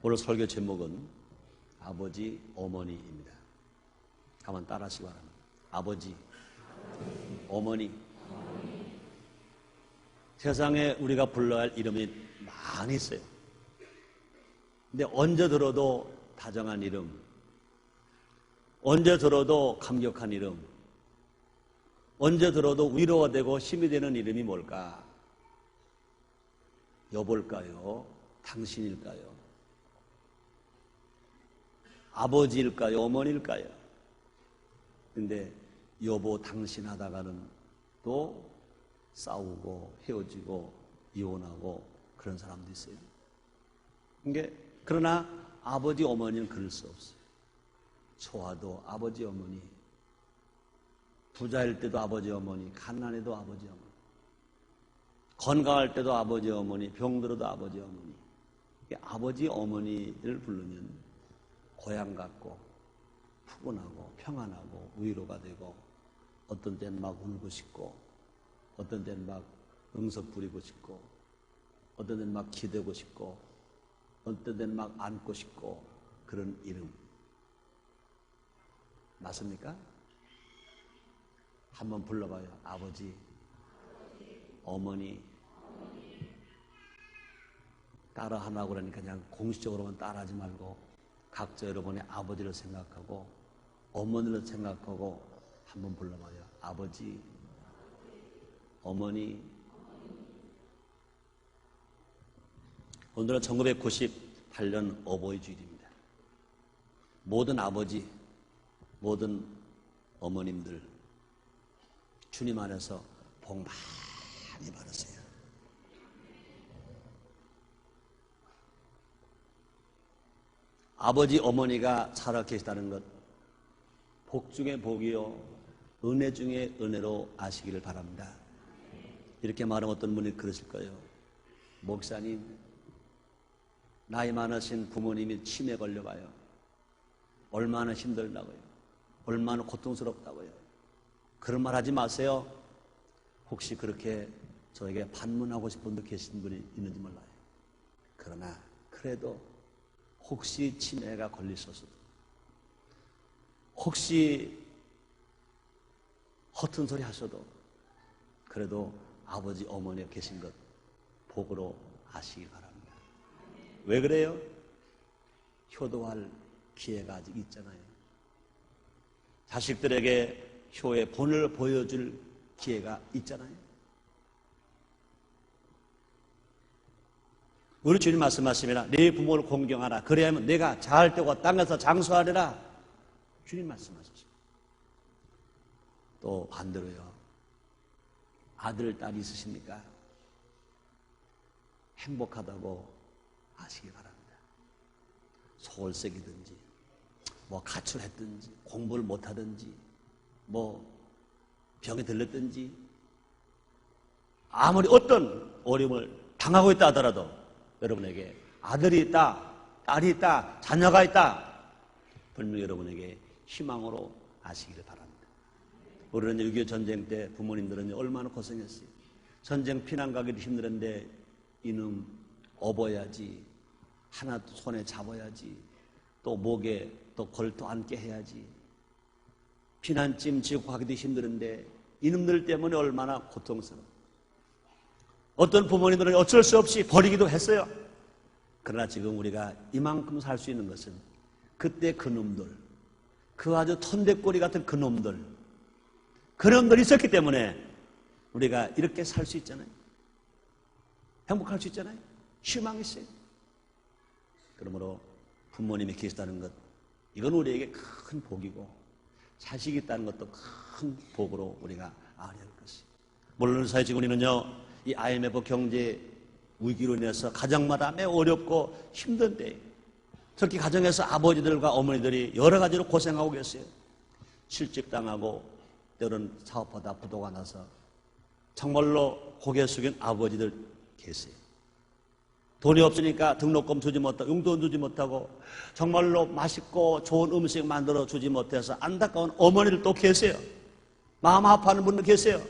오늘 설교 제목은 아버지, 어머니입니다. 한번 따라하시기 바랍니다. 아버지, 어머니. 세상에 우리가 불러야 할 이름이 많이 있어요. 근데 언제 들어도 다정한 이름, 언제 들어도 감격한 이름, 언제 들어도 위로가 되고 힘이 되는 이름이 뭘까? 여보일까요? 당신일까요? 아버지일까요? 어머니일까요? 근데 여보, 당신 하다가는 또 싸우고 헤어지고 이혼하고 그런 사람도 있어요. 그러나 아버지, 어머니는 그럴 수 없어요. 초아도 아버지, 어머니, 부자일 때도 아버지, 어머니, 갓난해도 아버지, 어머니, 건강할 때도 아버지, 어머니, 병들어도 아버지, 어머니. 아버지, 어머니를 부르면 고향 같고 푸근하고 평안하고 위로가 되고, 어떤 때는 막 울고 싶고, 어떤 때는 막 응석 부리고 싶고, 어떤 때는 막 기대고 싶고, 어떤 때는 막 안고 싶고, 그런 이름. 맞습니까? 한번 불러봐요. 아버지, 어머니. 따라하라고 그러니까 그냥 공식적으로만 따라하지 말고 각자 여러분의 아버지를 생각하고 어머니를 생각하고 한번 불러봐요. 아버지, 어머니. 오늘은 1998년 어버이 주일입니다. 모든 아버지, 모든 어머님들 주님 안에서 복 많이 받으세요. 아버지, 어머니가 살아 계시다는 것, 복 중에 복이요 은혜 중에 은혜로 아시기를 바랍니다. 이렇게 말하면 어떤 분이 그러실 거예요. 목사님, 나이 많으신 부모님이 치매 걸려봐요. 얼마나 힘들다고요. 얼마나 고통스럽다고요. 그런 말 하지 마세요. 혹시 그렇게 저에게 반문하고 싶은 분 계신 분이 있는지 몰라요. 그러나 그래도 혹시 치매가 걸리셔서도, 혹시 허튼 소리 하셔도 그래도 아버지, 어머니가 계신 것 복으로 아시기 바랍니다. 왜 그래요? 효도할 기회가 아직 있잖아요. 자식들에게 효의 본을 보여줄 기회가 있잖아요. 우리 주님 말씀하시면 네 부모를 공경하라. 그래야만 내가 잘 되고 땅에서 장수하리라. 주님 말씀하셨습니다. 또 반대로요. 아들, 딸이 있으십니까? 행복하다고 아시기 바랍니다. 소홀색이든지 뭐 가출했든지 공부를 못하든지 뭐 병이 들렸든지 아무리 어떤 어려움을 당하고 있다 하더라도 여러분에게 아들이 있다, 딸이 있다, 자녀가 있다, 분명히 여러분에게 희망으로 아시기를 바랍니다. 우리는 6.25 전쟁 때 부모님들은 얼마나 고생했어요. 전쟁 피난 가기도 힘들었는데 이놈 업어야지, 하나 손에 잡아야지, 또 목에 또 걸터 앉게 해야지, 피난짐 지고 가기도 힘들은데 이놈들 때문에 얼마나 고통스러워. 어떤 부모님들은 어쩔 수 없이 버리기도 했어요. 그러나 지금 우리가 이만큼 살 수 있는 것은 그때 그놈들, 그 아주 턴대꼬리 같은 그놈들이 있었기 때문에 우리가 이렇게 살 수 있잖아요. 행복할 수 있잖아요. 희망이 있어요. 그러므로 부모님이 계시다는 것, 이건 우리에게 큰 복이고, 자식이 있다는 것도 큰 복으로 우리가 알아야 할 것이에요. 물론 사실 지금 우리는요, 이 IMF 경제 위기로 인해서 가정마다 매우 어렵고 힘든 때에 특히 가정에서 아버지들과 어머니들이 여러 가지로 고생하고 계세요. 실직당하고 때로는 사업하다 부도가 나서 정말로 고개 숙인 아버지들 계세요. 돈이 없으니까 등록금 주지 못하고 용돈 주지 못하고 정말로 맛있고 좋은 음식 만들어 주지 못해서 안타까운 어머니들도 계세요. 마음 아파하는 분도 계세요.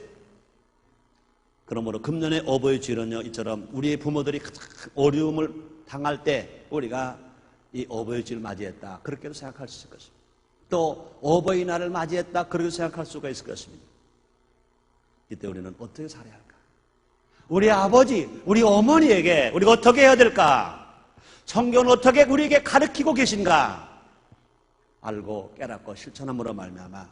그러므로 금년의 어버이 주일은요, 이처럼 우리의 부모들이 가장 어려움을 당할 때 우리가 이 어버이주를 맞이했다. 그렇게도 생각할 수 있을 것입니다. 또 어버이날을 맞이했다. 그렇게 생각할 수가 있을 것입니다. 이때 우리는 어떻게 살아야 할까? 우리 아버지, 우리 어머니에게 우리가 어떻게 해야 될까? 성경은 어떻게 우리에게 가르치고 계신가? 알고 깨닫고 실천함으로 말미암아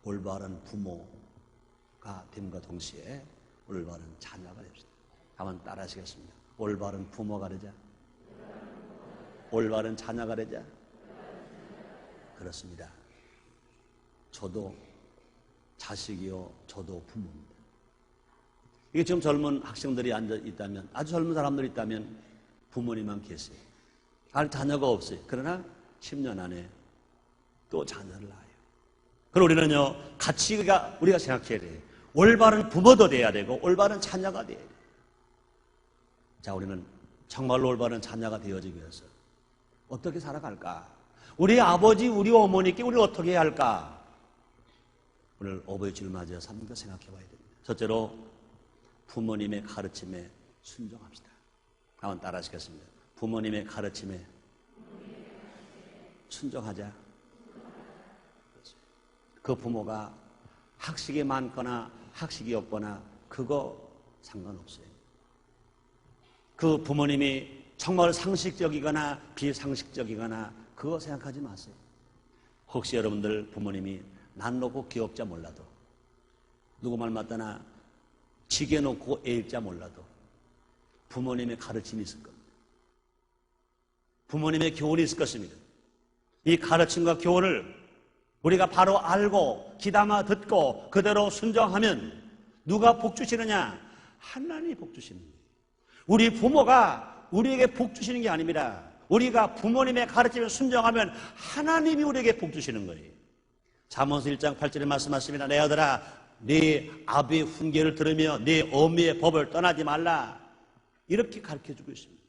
올바른 부모가 됨과 동시에 올바른 자녀가 됩시다. 한번 따라 하시겠습니다. 올바른 부모가 되자. 올바른 자녀가 되자. 그렇습니다. 저도 자식이요, 저도 부모입니다. 이게 지금 젊은 학생들이 앉아 있다면, 아주 젊은 사람들이 있다면 부모님만 계세요. 아직 자녀가 없어요. 그러나 10년 안에 또 자녀를 낳아요. 그럼 우리는요, 우리가 생각해야 돼요. 올바른 부모도 돼야 되고, 올바른 자녀가 돼야 돼요. 자, 우리는 정말로 올바른 자녀가 되어지기 위해서 어떻게 살아갈까? 우리 아버지, 우리 어머니께 우리는 어떻게 해야 할까? 오늘 어버이주를 맞이해서 한번 더 생각해 봐야 됩니다. 첫째로, 부모님의 가르침에 순종합시다. 한번 따라 하시겠습니다. 부모님의 가르침에 순종하자. 그 부모가 학식이 많거나 학식이 없거나 그거 상관없어요. 그 부모님이 정말 상식적이거나 비상식적이거나 그거 생각하지 마세요. 혹시 여러분들 부모님이 난 놓고 귀엽자 몰라도, 누구 말 맞다나 지게 놓고 애일자 몰라도 부모님의 가르침이 있을 겁니다. 부모님의 교훈이 있을 것입니다. 이 가르침과 교훈을 우리가 바로 알고 귀담아 듣고 그대로 순종하면 누가 복 주시느냐? 하나님이 복 주시는 거예요. 우리 부모가 우리에게 복 주시는 게 아닙니다. 우리가 부모님의 가르침에 순종하면 하나님이 우리에게 복 주시는 거예요. 잠언서 1장 8절에 말씀하십니다. 내 아들아, 네 아비의 훈계를 들으며 네 어미의 법을 떠나지 말라. 이렇게 가르쳐주고 있습니다.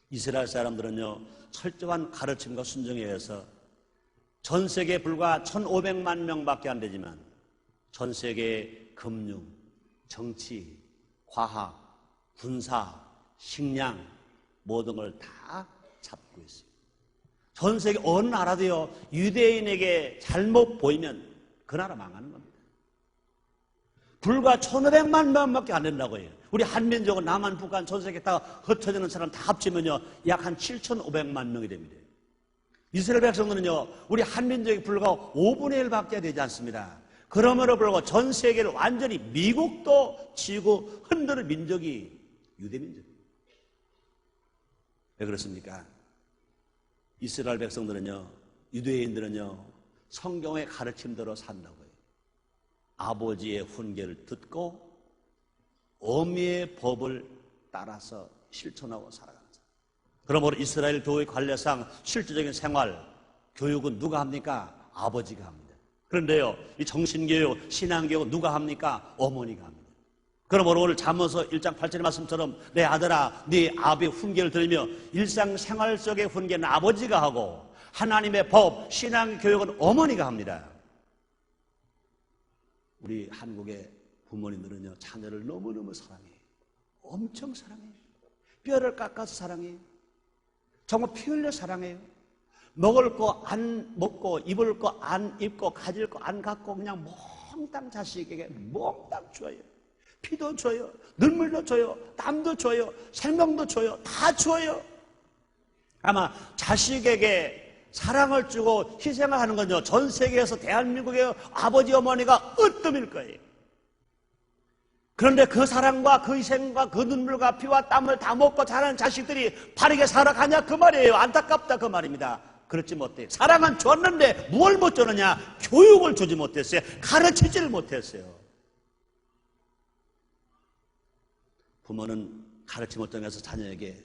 이스라엘 사람들은요, 철저한 가르침과 순종에 의해서 전 세계에 불과 1,500만 명밖에 안 되지만 전 세계의 금융, 정치, 과학, 군사, 식량 모든 걸 다 잡고 있어요. 전 세계 어느 나라도요, 유대인에게 잘못 보이면 그 나라 망하는 겁니다. 불과 1,500만 명밖에 안 된다고 해요. 우리 한민족은 남한, 북한, 전 세계 다 흩어지는 사람 다 합치면요, 약 한 7,500만 명이 됩니다. 이스라엘 백성들은요, 우리 한민족이 불과 5분의 1밖에 되지 않습니다. 그러므로 불구하고 전 세계를 완전히 미국도 지고 흔드는 민족이 유대민족입니다. 왜 그렇습니까? 이스라엘 백성들은요, 유대인들은요, 성경의 가르침대로 산다고 해요. 아버지의 훈계를 듣고 어미의 법을 따라서 실천하고 살아가는 사람. 그러므로 이스라엘 교회 관례상 실질적인 생활, 교육은 누가 합니까? 아버지가 합니다. 그런데요, 이 정신교육, 신앙교육은 누가 합니까? 어머니가 합니다. 그러므로 오늘 잠언서 1장 8절의 말씀처럼 내 아들아, 네 아비의 훈계를 들으며 일상생활 속의 훈계는 아버지가 하고 하나님의 법, 신앙교육은 어머니가 합니다. 우리 한국의 부모님들은요, 자녀를 너무너무 사랑해요. 엄청 사랑해요. 뼈를 깎아서 사랑해요. 정말 피 흘려 사랑해요. 먹을 거 안 먹고, 입을 거 안 입고, 가질 거 안 갖고 그냥 몽땅 자식에게 몽땅 줘요. 피도 줘요. 눈물도 줘요. 땀도 줘요. 생명도 줘요. 다 줘요. 아마 자식에게 사랑을 주고 희생을 하는 건요, 전 세계에서 대한민국의 아버지 어머니가 으뜸일 거예요. 그런데 그 사랑과 그 희생과 그 눈물과 피와 땀을 다 먹고 자라는 자식들이 바르게 살아가냐 그 말이에요. 안타깝다 그 말입니다. 그렇지 못해요. 사랑은 줬는데 뭘 못 줬느냐? 교육을 주지 못했어요. 가르치지를 못했어요. 부모는 가르침을 통해서 자녀에게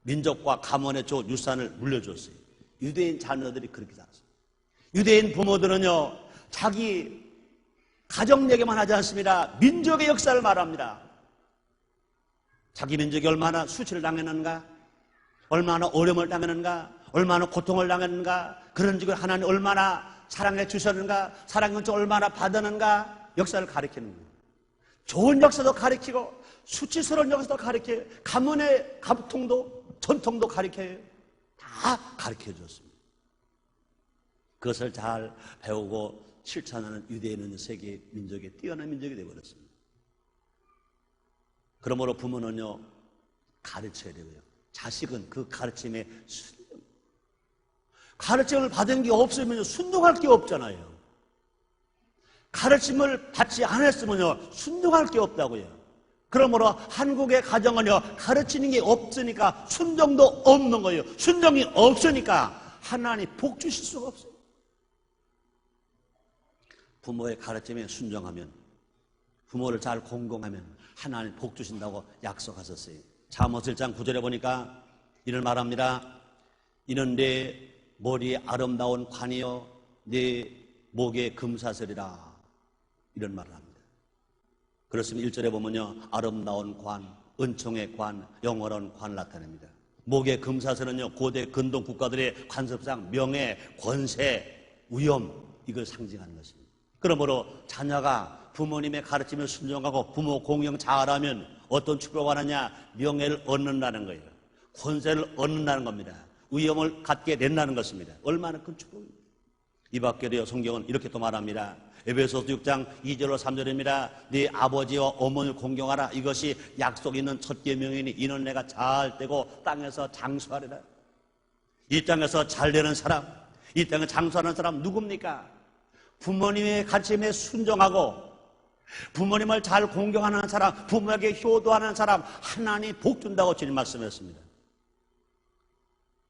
민족과 가문의 유산을 물려줬어요. 유대인 자녀들이 그렇게 살았어요. 유대인 부모들은요, 자기 가정 얘기만 하지 않습니다. 민족의 역사를 말합니다. 자기 민족이 얼마나 수치를 당했는가, 얼마나 어려움을 당했는가, 얼마나 고통을 당했는가, 그런 적을 하나님 얼마나 사랑해 주셨는가, 사랑은 얼마나 받았는가, 역사를 가리키는 거예요. 좋은 역사도 가리키고 수치스러운 역사도 가리켜요. 가문의 감통도 전통도 가리켜요. 다 가르쳐 줬습니다. 그것을 잘 배우고 실천하는 유대인은 세계 민족의 뛰어난 민족이 되어버렸습니다. 그러므로 부모는요, 가르쳐야 되고요. 자식은 그 가르침에 순종. 가르침을 받은 게 없으면 순종할 게 없잖아요. 가르침을 받지 않았으면요, 순종할 게 없다고요. 그러므로 한국의 가정은요, 가르치는 게 없으니까 순종도 없는 거예요. 순종이 없으니까 하나님 복 주실 수가 없어요. 부모의 가르침에 순종하면, 부모를 잘 공경하면 하나님 복 주신다고 약속하셨어요. 잠언 1장 9절에 보니까 이런 말합니다. 이는 내 머리에 아름다운 관이요 내 목에 금사슬이라, 이런 말을 합니다. 그렇으면 1절에 보면요, 아름다운 관, 은총의 관, 영원한 관을 나타냅니다. 목의 금사슬은요, 고대 근동 국가들의 관습상 명예, 권세, 위엄, 이걸 상징하는 것입니다. 그러므로 자녀가 부모님의 가르침을 순종하고 부모 공경 잘하면 어떤 축복을 하느냐? 명예를 얻는다는 거예요. 권세를 얻는다는 겁니다. 위엄을 갖게 된다는 것입니다. 얼마나 큰 축복입니다. 이 밖에도요, 성경은 이렇게 또 말합니다. 에베소서 6장 2절로 3절입니다. 네 아버지와 어머니를 공경하라. 이것이 약속 있는 첫 계명이니 이는 내가 잘 되고 땅에서 장수하리라. 이 땅에서 잘 되는 사람, 이 땅에 장수하는 사람 누굽니까? 부모님의 가르침에 순종하고 부모님을 잘 공경하는 사람, 부모에게 효도하는 사람, 하나님 복 준다고 주님 말씀했습니다.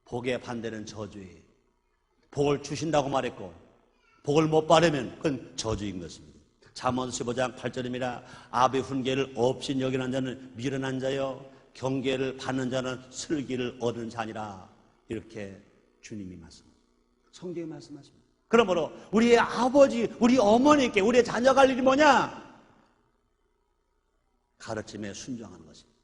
복의 반대는 저주예요. 복을 주신다고 말했고 복을 못 받으면 그건 저주인 것입니다. 잠언 15장 8절입니다. 아비 훈계를 없인 여기는 자는 미련한 자요 경계를 받는 자는 슬기를 얻은 자니라. 이렇게 주님이 말씀합니다. 성경이 말씀하십니다. 그러므로 우리의 아버지, 우리 어머니께 우리의 자녀가 할 일이 뭐냐? 가르침에 순종하는 것입니다.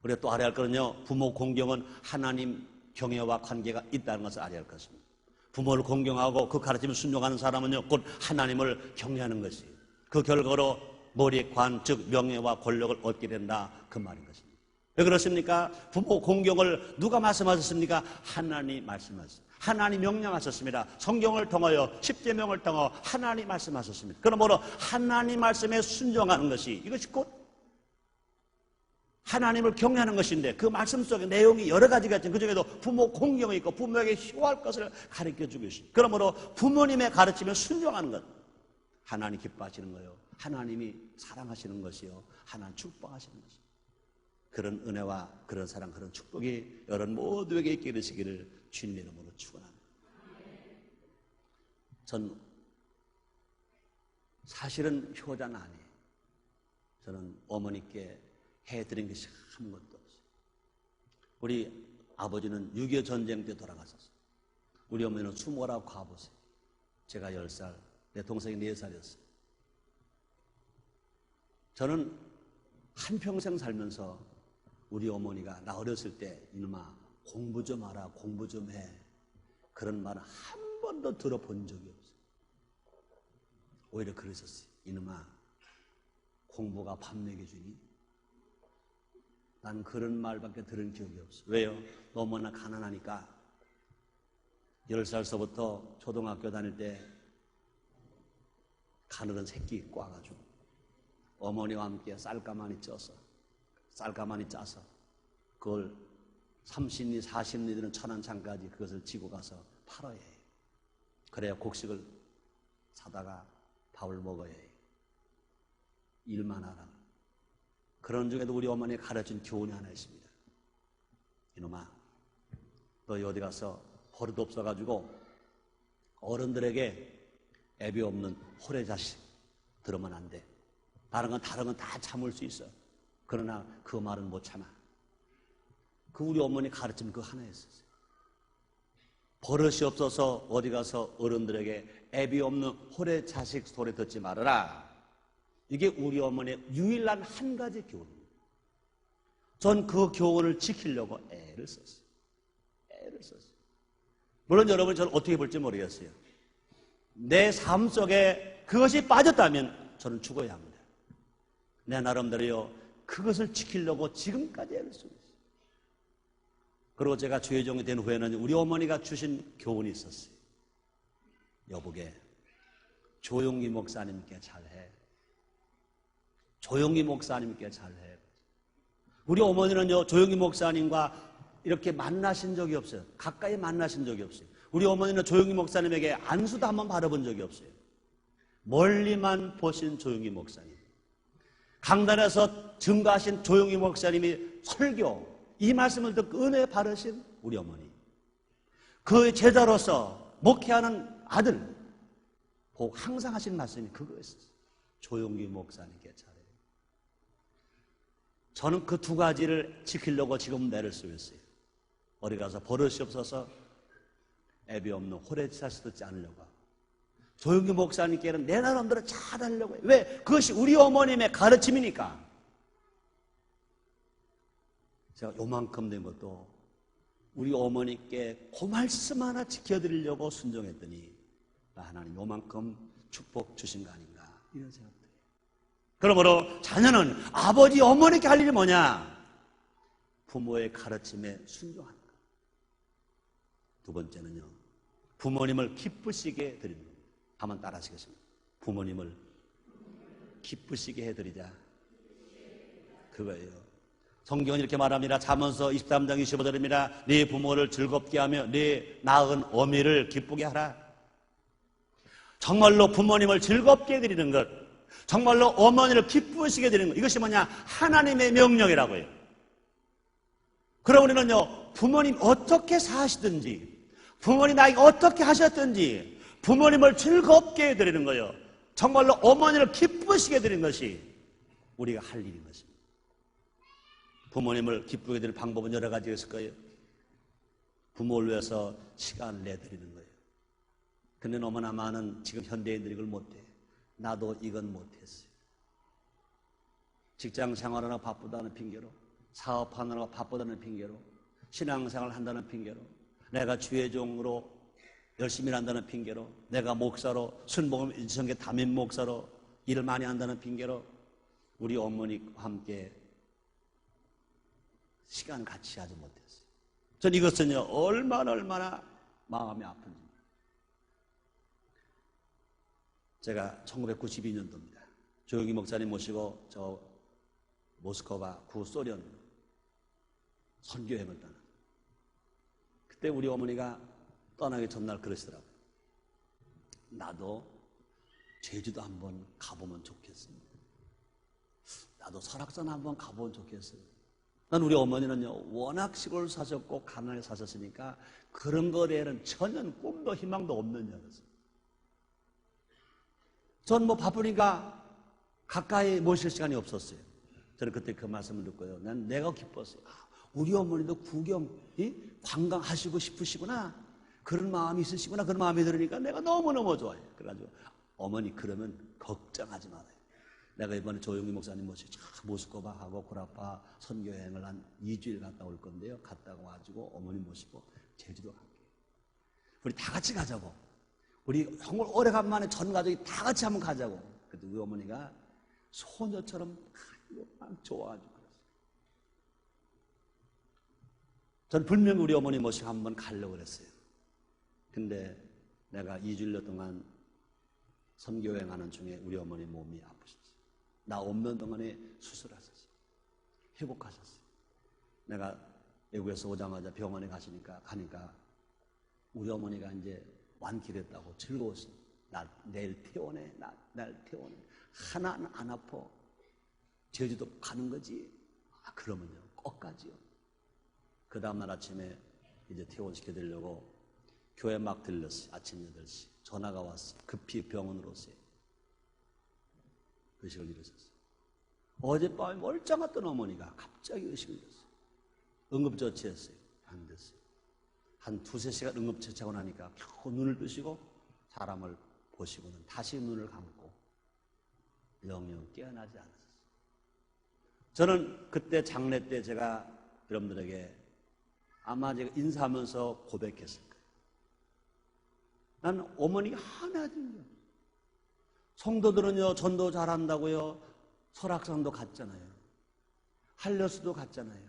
우리가 또 알아야 할 것은요, 부모 공경은 하나님 경외와 관계가 있다는 것을 알아야 할 것입니다. 부모를 공경하고 그 가르침을 순종하는 사람은요, 곧 하나님을 경외하는 것이에요. 그 결과로 머리의 관, 즉 명예와 권력을 얻게 된다, 그 말인 것입니다. 왜 그렇습니까? 부모 공경을 누가 말씀하셨습니까? 하나님 말씀하셨습니다. 하나님 명령하셨습니다. 성경을 통하여 10계명을 통하여 하나님 말씀하셨습니다. 그러므로 하나님 말씀에 순종하는 것이, 이것이 곧 하나님을 경외하는 것인데, 그 말씀 속에 내용이 여러 가지가 있지만 그 중에도 부모 공경이 있고 부모에게 효할 것을 가르쳐주고 있습니다. 그러므로 부모님의 가르침에 순종하는 것, 하나님 기뻐하시는 거요, 하나님이 사랑하시는 것이요, 하나님 축복하시는 것이요. 그런 은혜와 그런 사랑, 그런 축복이 여러분 모두에게 있게 되시기를 주님의 이름으로 축원합니다. 전 사실은 효자는 아니에요. 저는 어머니께 해드린 것이 아무것도 없어요. 우리 아버지는 6.25 전쟁 때 돌아가셨어요. 우리 어머니는 20 과부세요. 제가 10살, 내 동생이 4살이었어요. 저는 한평생 살면서 우리 어머니가 나 어렸을 때 이놈아 공부 좀 하라, 공부 좀 해, 그런 말을 한 번도 들어본 적이 없어요. 오히려 그러셨어요. 이놈아 공부가 밥 먹여주니? 난 그런 말밖에 들은 기억이 없어. 왜요? 너무나 가난하니까 10살서부터 초등학교 다닐 때 가늘은 새끼 입고 와가지고 어머니와 함께 쌀가마니 짜서 그걸 30리 40리 되는 천안창까지 그것을 지고 가서 팔아야 해요. 그래야 곡식을 사다가 밥을 먹어야 해요. 일만 하라. 그런 중에도 우리 어머니가 가르친 교훈이 하나 있습니다. 이놈아, 너 어디 가서 버릇 없어가지고 어른들에게 애비 없는 호래 자식 들으면 안 돼. 다른 건 다 참을 수 있어. 그러나 그 말은 못 참아. 그 우리 어머니 가르침 그 하나였었어요. 버릇이 없어서 어디 가서 어른들에게 애비 없는 호래 자식 소리 듣지 말아라. 이게 우리 어머니의 유일한 한 가지 교훈입니다. 전 그 교훈을 지키려고 애를 썼어요. 물론 여러분이 저를 어떻게 볼지 모르겠어요. 내 삶 속에 그것이 빠졌다면 저는 죽어야 합니다. 내 나름대로요, 그것을 지키려고 지금까지 애를 쓰고 있어요. 그리고 제가 주의종이 된 후에는 우리 어머니가 주신 교훈이 있었어요. 여보게, 조용기 목사님께 잘해. 조용기 목사님께 잘해. 우리 어머니는요, 조용기 목사님과 이렇게 만나신 적이 없어요. 가까이 만나신 적이 없어요. 우리 어머니는 조용기 목사님에게 안수도 한번 받아본 적이 없어요. 멀리만 보신 조용기 목사님. 강단에서 증거하신 조용기 목사님이 설교, 이 말씀을 듣고 은혜 받으신 우리 어머니. 그 제자로서 목회하는 아들, 꼭 항상 하신 말씀이 그거였어요. 조용기 목사님께 잘해요. 저는 그 두 가지를 지키려고 지금 애를 쓰고 있어요. 어디 가서 버릇이 없어서 애비 없는 호래자식 듣지 않으려고 하고, 조용기 목사님께는 내 나름대로 잘하려고 해요. 왜? 그것이 우리 어머님의 가르침이니까. 제가 요만큼 된 것도 우리 어머니께 그 말씀 하나 지켜드리려고 순종했더니 하나님 요만큼 축복 주신 거 아닌가, 이런 생각들이. 그러므로 자녀는 아버지 어머니께 할 일이 뭐냐? 부모의 가르침에 순종하는 것. 두 번째는요, 부모님을 기쁘시게 드리는 것. 한번 따라 하시겠습니다. 부모님을 기쁘시게 해드리자, 그거예요. 성경은 이렇게 말합니다. 잠언서 23장 25절입니다. 네 부모를 즐겁게 하며 네 낳은 어미를 기쁘게 하라. 정말로 부모님을 즐겁게 해드리는 것, 정말로 어머니를 기쁘시게 해드리는 것, 이것이 뭐냐? 하나님의 명령이라고요. 그럼 우리는요, 부모님 어떻게 사시든지, 부모님 나에게 어떻게 하셨든지 부모님을 즐겁게 해드리는 거예요. 정말로 어머니를 기쁘시게 해드리는 것이 우리가 할 일인 것입니다. 부모님을 기쁘게 해드리는 방법은 여러 가지가 있을 거예요. 부모를 위해서 시간을 내드리는 거예요. 근데 너무나 많은 지금 현대인들이 이걸 못해. 나도 이건 못했어요. 직장 생활하느라 바쁘다는 핑계로, 사업하느라 바쁘다는 핑계로, 신앙생활 한다는 핑계로, 내가 주의 종으로 열심히 한다는 핑계로, 내가 목사로, 순복음 인성계 담임 목사로 일을 많이 한다는 핑계로 우리 어머니와 함께 시간 같이 하지 못했어요. 전 이것은요, 얼마나 마음이 아픈지. 제가 1992년도입니다. 조용기 목사님 모시고 저 모스크바 구소련 선교여행을 떠나. 그때 우리 어머니가 떠나기 전날 그러시더라고요. 나도 제주도 한번 가보면 좋겠습니다. 나도 설악산 한번 가보면 좋겠어요. 난 우리 어머니는요, 워낙 시골 사셨고 가난하게 사셨으니까 그런 거에 대해서는 전혀 꿈도 희망도 없는 여자였어요. 전 뭐 바쁘니까 가까이 모실 시간이 없었어요. 저는 그때 그 말씀을 듣고요, 난 내가 기뻤어요. 우리 어머니도 구경, 관광하시고 싶으시구나, 그런 마음이 있으시구나, 그런 마음이 들으니까 내가 너무너무 좋아요. 그래가지고 어머니 그러면 걱정하지 말아요. 내가 이번에 조용기 목사님 모시고 모스크바하고 구라파 선교여행을 한 2주일 갔다 올 건데요, 갔다 와가지고 어머니 모시고 제주도 갈게요. 우리 다 같이 가자고. 우리 정말 오래간만에 전 가족이 다 같이 한번 가자고. 그때 우리 어머니가 소녀처럼 막 좋아가지고 그랬어요. 전 분명히 우리 어머니 모시고 한번 가려고 그랬어요. 근데 내가 2주일 동안 선교여행하는 중에 우리 어머니 몸이 아프셨어요. 나 없는 동안에 수술하셨어요. 회복하셨어요. 내가 외국에서 오자마자 병원에 가니까 우리 어머니가 이제 완쾌됐다고 즐거웠어요. 내일 퇴원해. 날 퇴원해. 하나는 안 아파. 제주도 가는 거지. 그러면요, 끝까지요. 그 다음날 아침에 이제 퇴원시켜드리려고 교회 막 들렀어요. 아침 8시. 전화가 왔어요. 급히 병원으로 오세요. 의식을 잃으셨어요. 어젯밤에 멀쩡했던 어머니가 갑자기 의식을 잃었어요. 응급조치했어요. 안 됐어요. 한 2-3시간 응급처치하고 나니까 겨우 눈을 뜨시고 사람을 보시고는 다시 눈을 감고 영영 깨어나지 않으셨어요. 저는 그때 장례 때 제가 여러분들에게 아마 제가 인사하면서 고백했을 거예요. 난 어머니가 하나도 성도들은요, 전도 잘한다고요, 설악산도 갔잖아요. 한려수도 갔잖아요.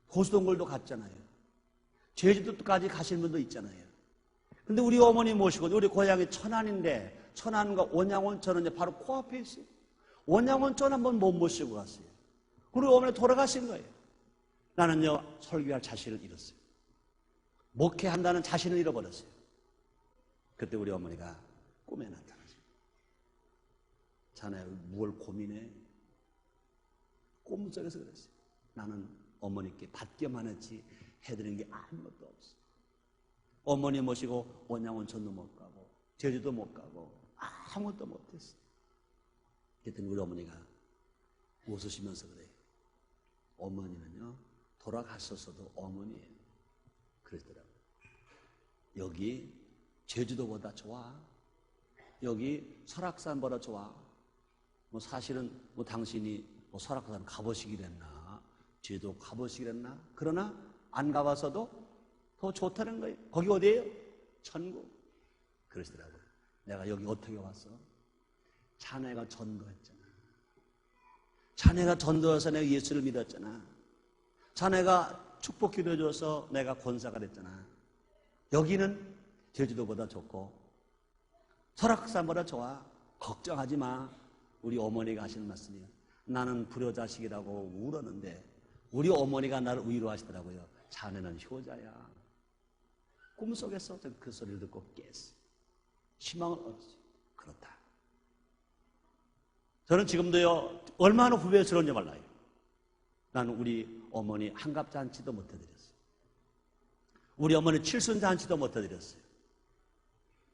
고수동굴도 갔잖아요. 제주도까지 가실 분도 있잖아요. 근데 우리 어머니 모시고 우리 고향이 천안인데 천안과 온양온천은 바로 코앞에 있어요. 온양온천 한번 못 모시고 갔어요. 우리 어머니 돌아가신 거예요. 나는요 설교할 자신을 잃었어요. 목회한다는 자신을 잃어버렸어요. 그때 우리 어머니가 꿈에 나타나죠. 자네 뭘 고민해? 꿈속에서 그랬어요. 나는 어머니께 받기만 했지 해드린 게 아무것도 없어. 어머니 모시고 온양온천도 못 가고 제주도 못 가고 아무것도 못했어. 그랬더니 우리 어머니가 웃으시면서 그래요. 어머니는요 돌아가셨어도 어머니예요. 그러더라고요. 여기 제주도보다 좋아. 여기 설악산보다 좋아. 뭐 사실은 뭐 당신이 뭐 설악산 가보시기랬나 제주도 가보시기랬나 그러나 안 가봐서도 더 좋다는 거예요. 거기 어디예요? 천국. 그러시더라고요. 내가 여기 어떻게 왔어? 자네가 전도했잖아. 자네가 전도해서 내가 예수를 믿었잖아. 자네가 축복 기도해줘서 내가 권사가 됐잖아. 여기는 제주도보다 좋고 설악산보다 좋아. 걱정하지 마. 우리 어머니가 하시는 말씀이에요. 나는 불효자식이라고 울었는데 우리 어머니가 나를 위로하시더라고요. 자네는 효자야. 꿈속에서 그 소리를 듣고 깼어요. 희망을 얻었어요. 그렇다. 저는 지금도요 얼마나 후회스러운지 몰라요. 나는 우리 어머니 한갑잔치도 못 해드렸어요. 우리 어머니 칠순잔치도 못 해드렸어요.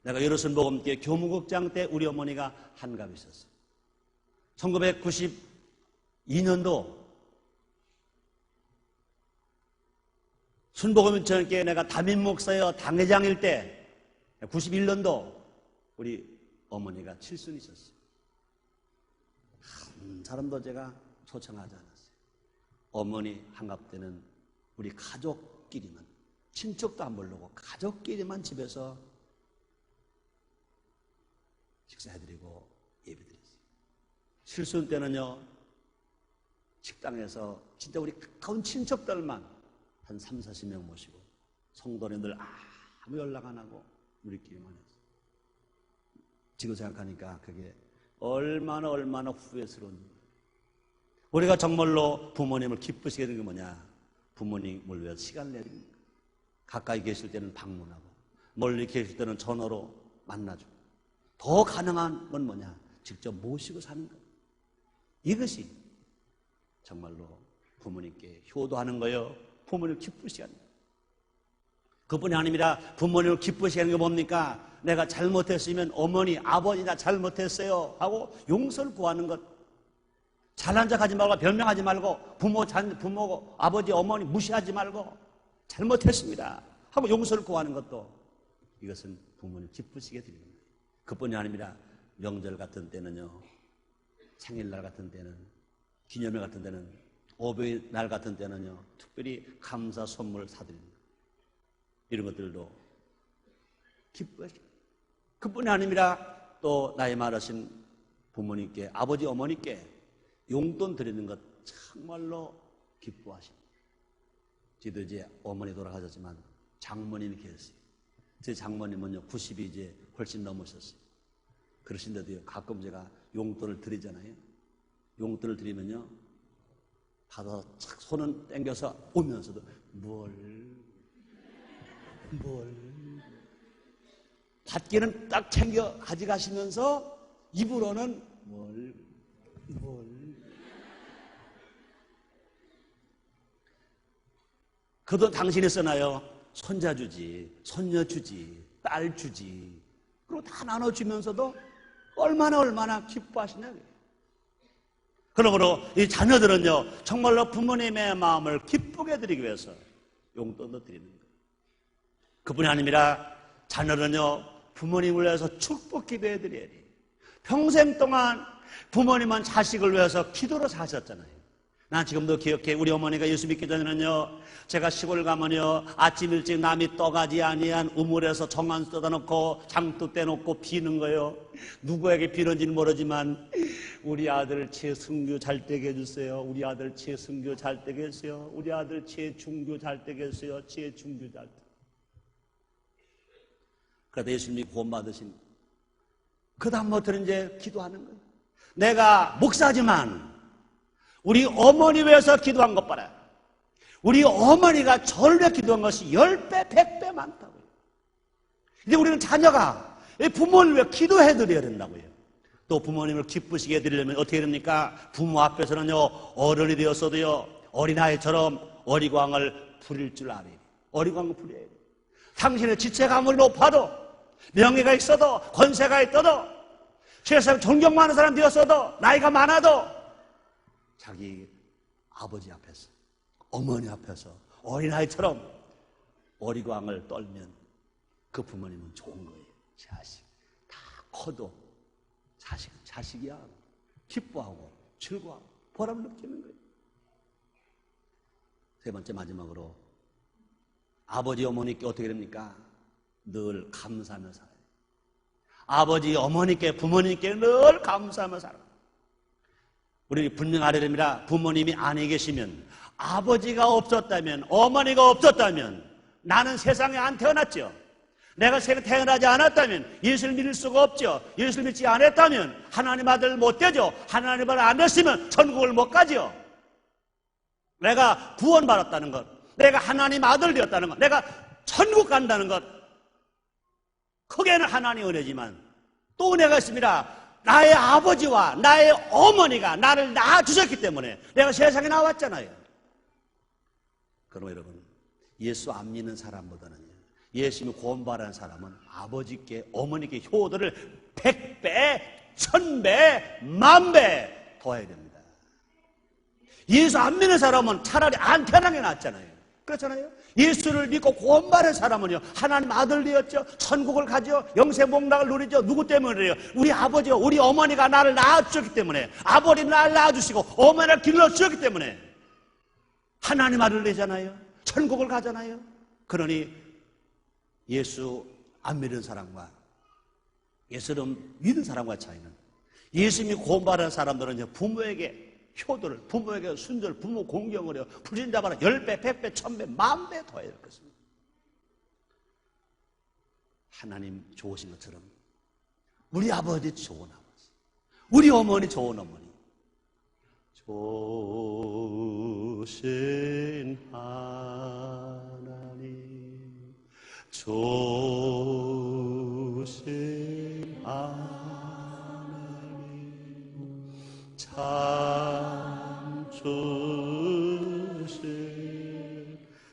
내가 여로순복음교회 교무국장 때 우리 어머니가 한갑이셨어요. 1992년도 순복음교회 내가 담임 목사여 당회장일 때 91년도 우리 어머니가 칠순이셨어요. 한 사람도 제가 초청하지 않았어요. 어머니 한갑 때는 우리 가족끼리만, 친척도 안 부르고 가족끼리만 집에서 식사해드리고 예배드렸어요. 칠순 때는요 식당에서 진짜 우리 가까운 친척들만 한 3, 40명 모시고 성도님들 아무 연락 안 하고 우리끼리만 했어요. 지금 생각하니까 그게 얼마나 후회스러운지. 우리가 정말로 부모님을 기쁘시게 되는 게 뭐냐? 부모님을 위해서 시간을 내는 거예요. 가까이 계실 때는 방문하고 멀리 계실 때는 전화로 만나주고 더 가능한 건 뭐냐? 직접 모시고 사는 거예요. 이것이 정말로 부모님께 효도하는 거예요. 부모님을 기쁘시게 하는 거예요. 그뿐이 아닙니다. 부모님을 기쁘시게 하는 게 뭡니까? 내가 잘못했으면 어머니, 아버지 나 잘못했어요 하고 용서를 구하는 것. 잘난 척하지 말고 변명하지 말고 부모, 아버지, 어머니 무시하지 말고 잘못했습니다 하고 용서를 구하는 것도 이것은 부모님 기쁘시게 드리는 거예요. 그뿐이 아닙니다. 명절 같은 때는요, 생일날 같은 때는, 기념일 같은 때는, 어버이날 같은 때는요, 특별히 감사 선물 사드리는 거예요. 이런 것들도 기뻐하시고. 그뿐이 아닙니다. 또 나이 많으신 부모님께, 아버지, 어머니께 용돈 드리는 것 정말로 기뻐하십니다. 저도 이제 어머니 돌아가셨지만 장모님이 계셨어요. 제 장모님은요 90이 이제 훨씬 넘으셨어요. 그러신데도요 가끔 제가 용돈을 드리잖아요. 용돈을 드리면요 받아서 착 손은 땡겨서 오면서도 뭘 받기는 딱 챙겨 가져가시면서 입으로는 뭘 그 돈 당신이 쓰나요? 손자 주지, 손녀 주지, 딸 주지. 그리고 다 나눠주면서도 얼마나 기뻐하시냐고요. 그러므로 이 자녀들은요, 정말로 부모님의 마음을 기쁘게 해드리기 위해서 용돈도 드리는 거예요. 그뿐이 아닙니다. 자녀는요, 부모님을 위해서 축복 기도해 드려야 돼요. 평생 동안 부모님은 자식을 위해서 기도로 사셨잖아요. 난 지금도 기억해. 우리 어머니가 예수 믿기 전에는요, 제가 시골 가면요, 아침 일찍 남이 떠가지 아니한 우물에서 정한 쏟아놓고 장독 떼놓고 비는 거예요. 누구에게 비는지는 모르지만 우리 아들 최승규 잘 되게 해주세요. 우리 아들 최승규 잘 되게 해주세요. 우리 아들 최중규 잘 되게 해주세요. 최중규 잘 되게. 그러다 예수님이 구원받으신 그 다음부터는 이제 기도하는 거예요. 내가 목사지만 우리 어머니 위해서 기도한 것 봐라. 우리 어머니가 저를 위해 기도한 것이 10배, 100배 많다고요. 이제 우리는 자녀가 부모를 위해 기도해드려야 된다고요. 또 부모님을 기쁘시게 해드리려면 어떻게 됩니까? 부모 앞에서는요, 어른이 되었어도요, 어린아이처럼 어리광을 부릴 줄 알아요. 어리광을 부려야 돼요. 당신의 지체가 아무리 높아도, 명예가 있어도, 권세가 있어도, 세상 존경 많은 사람 되었어도, 나이가 많아도, 자기 아버지 앞에서, 어머니 앞에서 어린아이처럼 어리광을 떨면 그 부모님은 좋은 거예요. 자식. 다 커도 자식은 자식이야. 기뻐하고 즐거워하고 보람을 느끼는 거예요. 세 번째 마지막으로 아버지 어머니께 어떻게 됩니까? 늘 감사하며 살아요. 아버지 어머니께 부모님께 늘 감사하며 살아요. 우리 분명 알아야 됩니다. 부모님이 안에 계시면, 아버지가 없었다면, 어머니가 없었다면 나는 세상에 안 태어났죠. 내가 세상에 태어나지 않았다면 예수를 믿을 수가 없죠. 예수를 믿지 않았다면 하나님 아들 못 되죠. 하나님 아들 안 됐으면 천국을 못 가죠. 내가 구원받았다는 것, 내가 하나님 아들 되었다는 것, 내가 천국 간다는 것, 크게는 하나님 은혜지만 또 은혜가 있습니다. 나의 아버지와 나의 어머니가 나를 낳아주셨기 때문에 내가 세상에 나왔잖아요. 그럼 여러분, 예수 안 믿는 사람보다는 예수님이 구원받은 사람은 아버지께 어머니께 효도를 100배, 1000배, 10,000배 더해야 됩니다. 예수 안 믿는 사람은 차라리 안 태어난 게 낫잖아요. 그렇잖아요. 예수를 믿고 구원받은 사람은요, 하나님 아들 되었죠. 천국을 가죠. 영생복락을 누리죠. 누구 때문에요? 우리 아버지와 우리 어머니가 나를 낳아주셨기 때문에, 아버지는 나를 낳아주시고 어머니를 길러주셨기 때문에 하나님 아들 되잖아요. 천국을 가잖아요. 그러니 예수 안 믿는 사람과 예수를 믿는 사람과 차이는, 예수님이 구원받은 사람들은 부모에게 효도를, 부모에게 순절, 부모 공경을 해요. 불신자마다 10배, 100배, 1000배, 10,000배 더해야 될 것입니다. 하나님 좋으신 것처럼 우리 아버지 좋은 아버지, 우리 어머니 좋은 어머니, 좋으신 하나님, 좋으신 하나님, 참 좋으신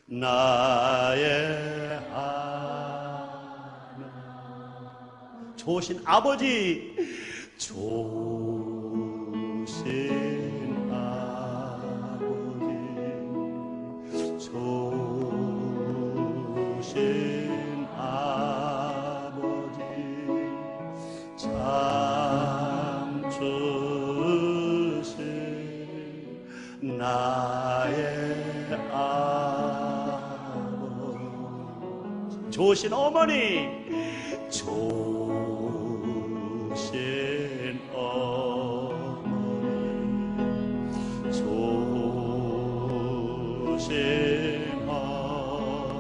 나의 하나님, 좋으신 아버지, 좋으신 아버지, 좋으신 아버지, 참 좋으신 나의 아버지, 좋으신 어머니, 좋으신 어머니, 좋으신 어머니,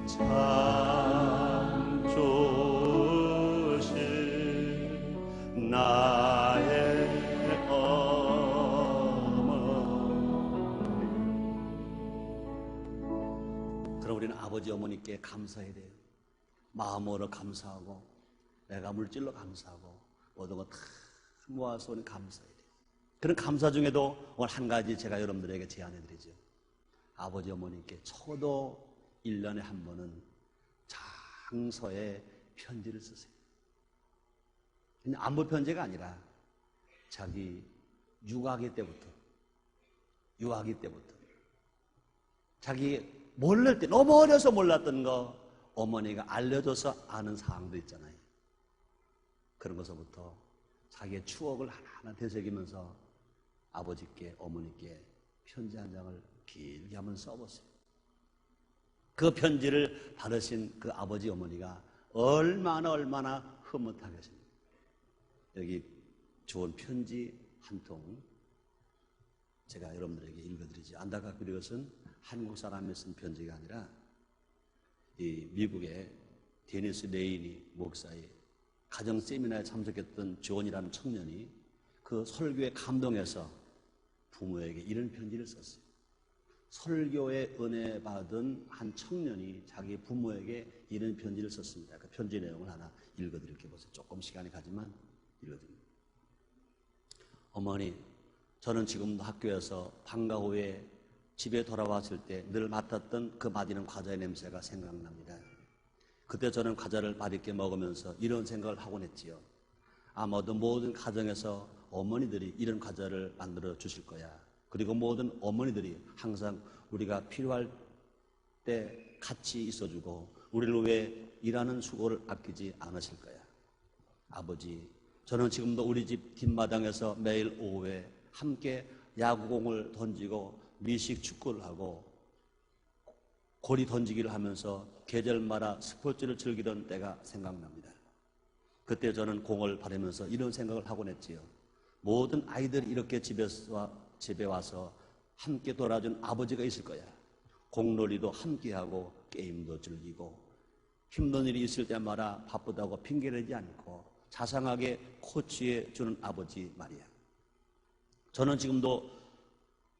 참 좋으신 나의 어머니. 그럼 우리는 아버지 어머니께 감사해야 돼요. 마음으로 감사하고, 내가 물질로 감사하고, 모든 거 다 모아서 우리는 감사해야 돼요. 그런 감사 중에도 오늘 한 가지 제가 여러분들에게 제안해 드리죠. 아버지 어머니께 적어도 1년에 한 번은 장서에 편지를 쓰세요. 안부 편지가 아니라 자기 유아기 때부터 자기 몰랄 때, 너무 어려서 몰랐던 거 어머니가 알려줘서 아는 사항도 있잖아요. 그런 것서부터 자기의 추억을 하나하나 되새기면서 아버지께, 어머니께 편지 한 장을 길게 한번 써보세요. 그 편지를 받으신 그 아버지, 어머니가 얼마나 흐뭇하겠습니까? 여기 좋은 편지 한 통 제가 여러분들에게 읽어드리지. 안타깝게도 이것은 한국 사람이 쓴 편지가 아니라 이 미국의 데니스 레이니 목사의 가정 세미나에 참석했던 존이라는 청년이 그 설교에 감동해서 부모에게 이런 편지를 썼어요. 설교에 은혜 받은 한 청년이 자기 부모에게 이런 편지를 썼습니다. 그 편지 내용을 하나 읽어드릴게요. 보세요. 조금 시간이 가지만 읽어드립니다. 어머니, 저는 지금도 학교에서 방과 후에 집에 돌아왔을 때 늘 맡았던 그 맛있는 과자의 냄새가 생각납니다. 그때 저는 과자를 맛있게 먹으면서 이런 생각을 하곤 했지요. 아마도 모든 가정에서 어머니들이 이런 과자를 만들어 주실 거야. 그리고 모든 어머니들이 항상 우리가 필요할 때 같이 있어주고 우리를 위해 일하는 수고를 아끼지 않으실 거야. 아버지, 저는 지금도 우리 집 뒷마당에서 매일 오후에 함께 야구공을 던지고 미식 축구를 하고 고리 던지기를 하면서 계절마다 스포츠를 즐기던 때가 생각납니다. 그때 저는 공을 바르면서 이런 생각을 하곤 했지요. 모든 아이들이 이렇게 집에 와서 함께 돌아준 아버지가 있을 거야. 공놀이도 함께하고 게임도 즐기고 힘든 일이 있을 때마다 바쁘다고 핑계대지 않고 자상하게 코치해 주는 아버지 말이야. 저는 지금도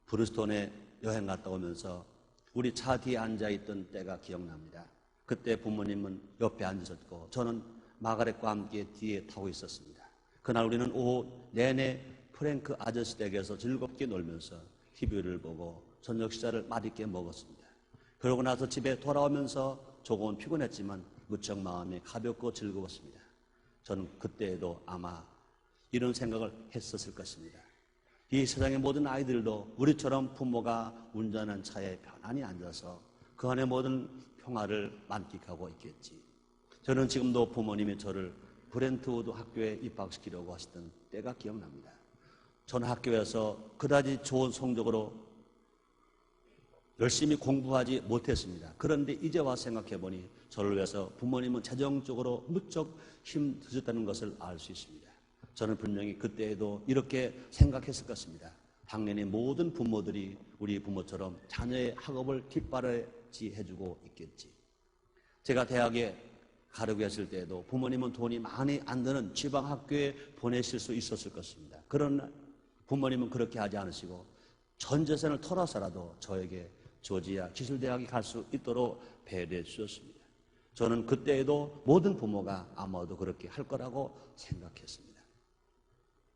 브루스톤에 여행 갔다 오면서 우리 차 뒤에 앉아있던 때가 기억납니다. 그때 부모님은 옆에 앉으셨고 저는 마가렛과 함께 뒤에 타고 있었습니다. 그날 우리는 오후 내내 프랭크 아저씨 댁에서 즐겁게 놀면서 TV를 보고 저녁 식사를 맛있게 먹었습니다. 그러고 나서 집에 돌아오면서 조금은 피곤했지만 무척 마음이 가볍고 즐거웠습니다. 저는 그때에도 아마 이런 생각을 했었을 것입니다. 이 세상의 모든 아이들도 우리처럼 부모가 운전하는 차에 편안히 앉아서 그 안에 모든 평화를 만끽하고 있겠지. 저는 지금도 부모님이 저를 브렌트우드 학교에 입학시키려고 하시던 때가 기억납니다. 저는 학교에서 그다지 좋은 성적으로 열심히 공부하지 못했습니다. 그런데 이제 와서 생각해보니 저를 위해서 부모님은 재정적으로 무척 힘드셨다는 것을 알 수 있습니다. 저는 분명히 그때에도 이렇게 생각했을 것입니다. 당연히 모든 부모들이 우리 부모처럼 자녀의 학업을 뒷바라지 해주고 있겠지. 제가 대학에 가려고 했을 때에도 부모님은 돈이 많이 안 드는 지방학교에 보내실 수 있었을 것입니다. 그러나 부모님은 그렇게 하지 않으시고 전 재산을 털어서라도 저에게 조지아 기술대학에 갈 수 있도록 배려해 주셨습니다. 저는 그때에도 모든 부모가 아마도 그렇게 할 거라고 생각했습니다.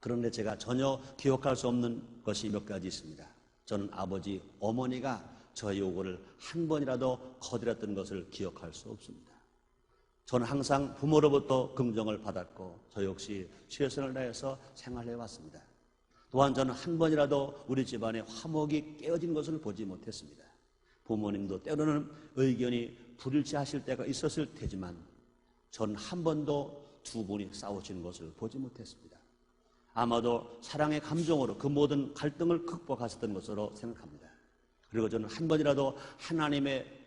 그런데 제가 전혀 기억할 수 없는 것이 몇 가지 있습니다. 저는 아버지, 어머니가 저의 요구를 한 번이라도 거절했던 것을 기억할 수 없습니다. 저는 항상 부모로부터 긍정을 받았고 저 역시 최선을 다해서 생활해 왔습니다. 또한 저는 한 번이라도 우리 집안의 화목이 깨어진 것을 보지 못했습니다. 부모님도 때로는 의견이 불일치하실 때가 있었을 테지만 저는 한 번도 두 분이 싸우시는 것을 보지 못했습니다. 아마도 사랑의 감정으로 그 모든 갈등을 극복하셨던 것으로 생각합니다. 그리고 저는 한 번이라도 하나님에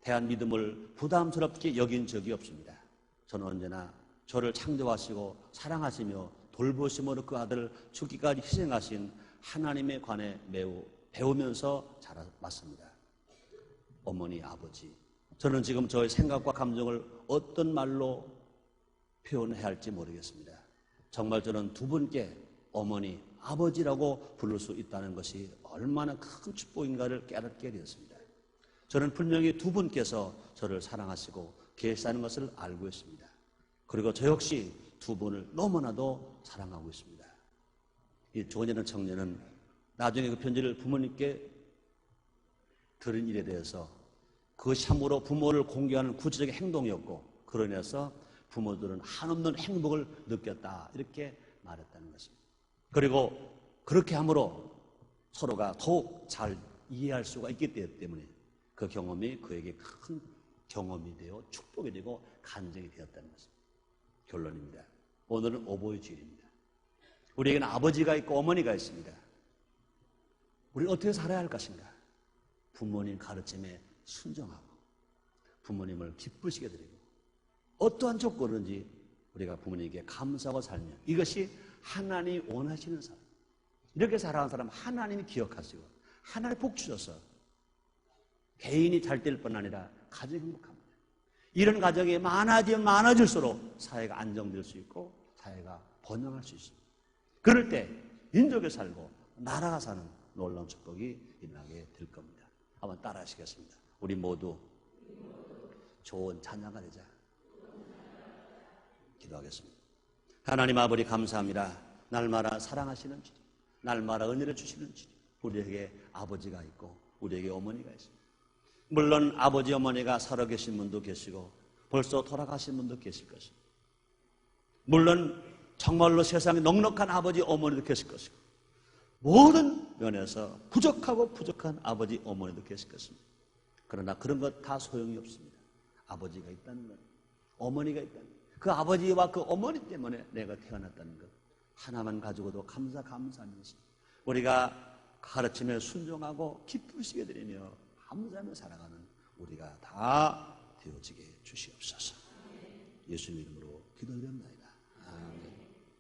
대한 믿음을 부담스럽게 여긴 적이 없습니다. 저는 언제나 저를 창조하시고 사랑하시며 돌보심으로 그 아들을 죽기까지 희생하신 하나님에 관해 매우 배우면서 자라왔습니다. 어머니, 아버지, 저는 지금 저의 생각과 감정을 어떤 말로 표현해야 할지 모르겠습니다. 정말 저는 두 분께 어머니, 아버지라고 부를 수 있다는 것이 얼마나 큰 축복인가를 깨닫게 되었습니다. 저는 분명히 두 분께서 저를 사랑하시고 계시다는 것을 알고 있습니다. 그리고 저 역시 두 분을 너무나도 사랑하고 있습니다. 이 조언이라는 청년은 나중에 그 편지를 부모님께 들은 일에 대해서 그것이 참으로 부모를 공개하는 구체적인 행동이었고 그로 인해서 부모들은 한없는 행복을 느꼈다 이렇게 말했다는 것입니다. 그리고 그렇게 함으로 서로가 더욱 잘 이해할 수가 있기 때문에 그 경험이 그에게 큰 경험이 되어 축복이 되고 간증이 되었다는 것입니다. 결론입니다. 오늘은 어버이 주일입니다. 우리에게는 아버지가 있고 어머니가 있습니다. 우리는 어떻게 살아야 할 것인가? 부모님 가르침에 순종하고 부모님을 기쁘시게 드리고 어떠한 조건인지 우리가 부모님께 감사하고 살면 이것이 하나님이 원하시는 삶. 이렇게 살아가는 사람 하나님이 기억하시고 하나님 복 주셔서 개인이 잘 될 뿐 아니라 가정이 행복합니다. 이런 가정이 많아지면 많아질수록 사회가 안정될 수 있고 사회가 번영할 수 있습니다. 그럴 때 민족이 살고 나라가 사는 놀라운 축복이 일어나게 될 겁니다. 한번 따라 하시겠습니다. 우리 모두 좋은 자녀가 되자. 기도하겠습니다. 하나님 아버지 감사합니다. 날마다 사랑하시는 주님, 날마다 은혜를 주시는 주님, 우리에게 아버지가 있고 우리에게 어머니가 있습니다. 물론 아버지 어머니가 살아계신 분도 계시고 벌써 돌아가신 분도 계실 것입니다. 물론 정말로 세상에 넉넉한 아버지 어머니도 계실 것이고 모든 면에서 부족한 아버지 어머니도 계실 것입니다. 그러나 그런 것 다 소용이 없습니다. 아버지가 있다는 것, 어머니가 있다는 것, 그 아버지와 그 어머니 때문에 내가 태어났다는 것 하나만 가지고도 감사하면서 우리가 가르침에 순종하고 기쁘시게 드리며 감사하며 살아가는 우리가 다 되어지게 주시옵소서. 예수님 이름으로 기도드립니다.